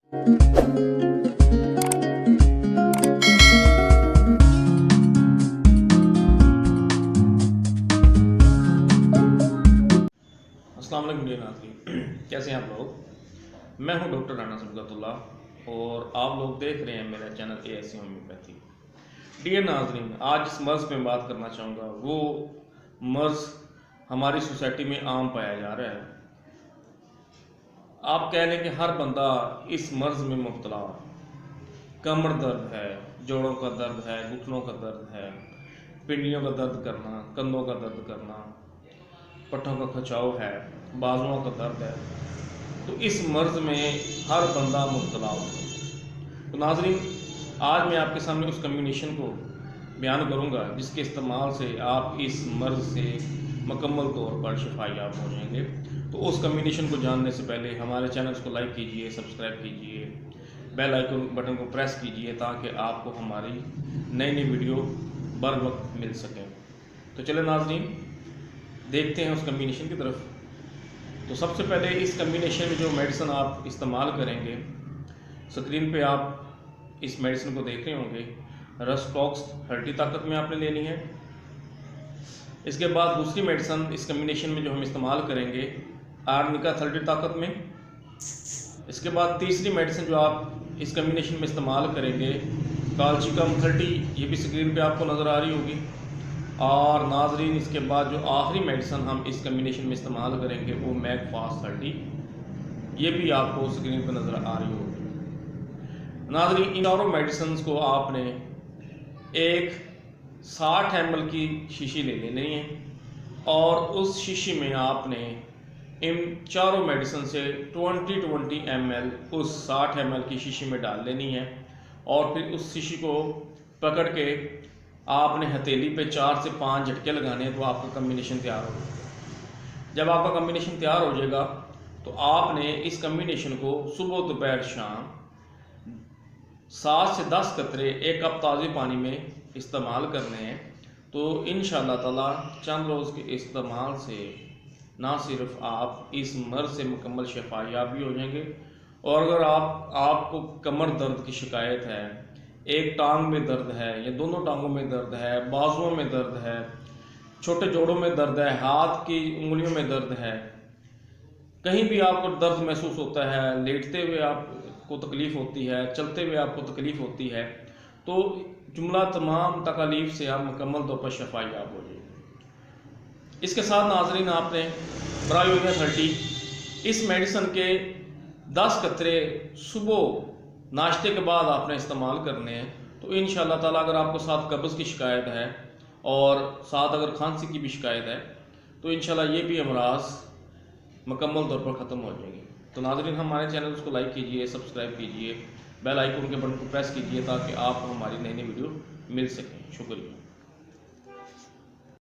अस्सलाम वालेकुम डियर नाज़रीन, कैसे हैं आप लोग। मैं हूं डॉक्टर राना सबकतुल्लाह और आप लोग देख रहे हैं मेरा चैनल ASC होम्योपैथी। डियर नाज़रीन, आज जिस मर्ज़ पे बात करना चाहूँगा वो मर्ज़ हमारी सोसाइटी में आम पाया जा रहा है। आप कह लें कि हर बंदा इस मर्ज़ में मुब्तला है। कमर दर्द है, जोड़ों का दर्द है, घुटनों का दर्द है, पिंडियों का दर्द करना, कंधों का दर्द करना, पट्टों का खिंचाव है, बाजुओं का दर्द है। तो इस मर्ज़ में हर बंदा मुब्तला हो। तो नाज़रीन, आज मैं आपके सामने उस कम्बिनेशन को बयान करूंगा जिसके इस्तेमाल से आप इस मर्ज़ से मुकम्मल तौर पर शिफायाब हो जाएंगे। तो उस कम्बिनेशन को जानने से पहले हमारे चैनल्स को लाइक कीजिए, सब्सक्राइब कीजिए, बेल आइकन बटन को प्रेस कीजिए ताकि आपको हमारी नई नई वीडियो बर वक्त मिल सकें। तो चले नाज़रीन, देखते हैं उस कम्बिनेशन की तरफ। तो सबसे पहले इस कम्बिनेशन में जो मेडिसिन आप इस्तेमाल करेंगे, स्क्रीन पे आप इस मेडिसिन को देख रहे होंगे। रस्टॉक्स 30 ताकत में आपने लेनी है। इसके बाद दूसरी मेडिसिन इस कम्बिनेशन में जो हम इस्तेमाल करेंगे, आर्निका 30 ताकत में। इसके बाद तीसरी मेडिसिन जो आप इस कम्बिनेशन में इस्तेमाल करेंगे, काल्चिकम 30, ये भी स्क्रीन पे आपको नज़र आ रही होगी। और नाजरीन, इसके बाद जो आखिरी मेडिसिन हम इस कम्बिनेशन में इस्तेमाल करेंगे वो मैगफास्ट 30, ये भी आपको स्क्रीन पर नज़र आ रही होगी। नाजरीन, इन चारों मेडिसिन को आपने एक 60 ml की शीशी ले लेनी है और उस शीशी में आपने इन चारों मेडिसिन से 20 ml उस 60 ml की शीशी में डाल लेनी है। और फिर उस शीशी को पकड़ के आपने हथेली पे 4 से 5 झटके लगाने हैं तो आपका कम्बिनेशन तैयार हो जाएगा। जब आपका कम्बिनेशन तैयार हो जाएगा तो आपने इस कम्बिनेशन को सुबह दोपहर शाम 7 से 10 कतरे 1 कप ताज़े पानी में इस्तेमाल करने हैं। तो इंशाअल्लाह ताला चंद रोज़ के इस्तेमाल से ना सिर्फ आप इस मर्ज़ से मुकम्मल शिफायाब भी हो जाएंगे, और अगर आपको कमर दर्द की शिकायत है, एक टांग में दर्द है या दोनों टांगों में दर्द है, बाजुओं में दर्द है, छोटे जोड़ों में दर्द है, हाथ की उंगलियों में दर्द है, कहीं भी आपको दर्द महसूस होता है, लेटते हुए आपको तकलीफ़ होती है, चलते हुए आपको तकलीफ़ होती है, तो जुमला तमाम तकलीफ़ से आप मुकम्मल तौर पर शिफायाब हो जाएंगे। इसके साथ नाजरीन, आपने ब्रायोनिया 30 इस मेडिसिन के 10 कतरे सुबह नाश्ते के बाद आपने इस्तेमाल करने हैं। तो इंशाअल्लाह ताला अगर आपको साथ कब्ज़ की शिकायत है और साथ अगर खांसी की भी शिकायत है तो इंशाअल्लाह ये भी अमराज मुकम्मल तौर पर ख़त्म हो जाएंगे। तो नाज़रीन, हमारे चैनल को लाइक कीजिए, सब्सक्राइब कीजिए, बेल आइकन के बटन को प्रेस कीजिए ताकि आपको हमारी नई नई वीडियो मिल सकें। शुक्रिया।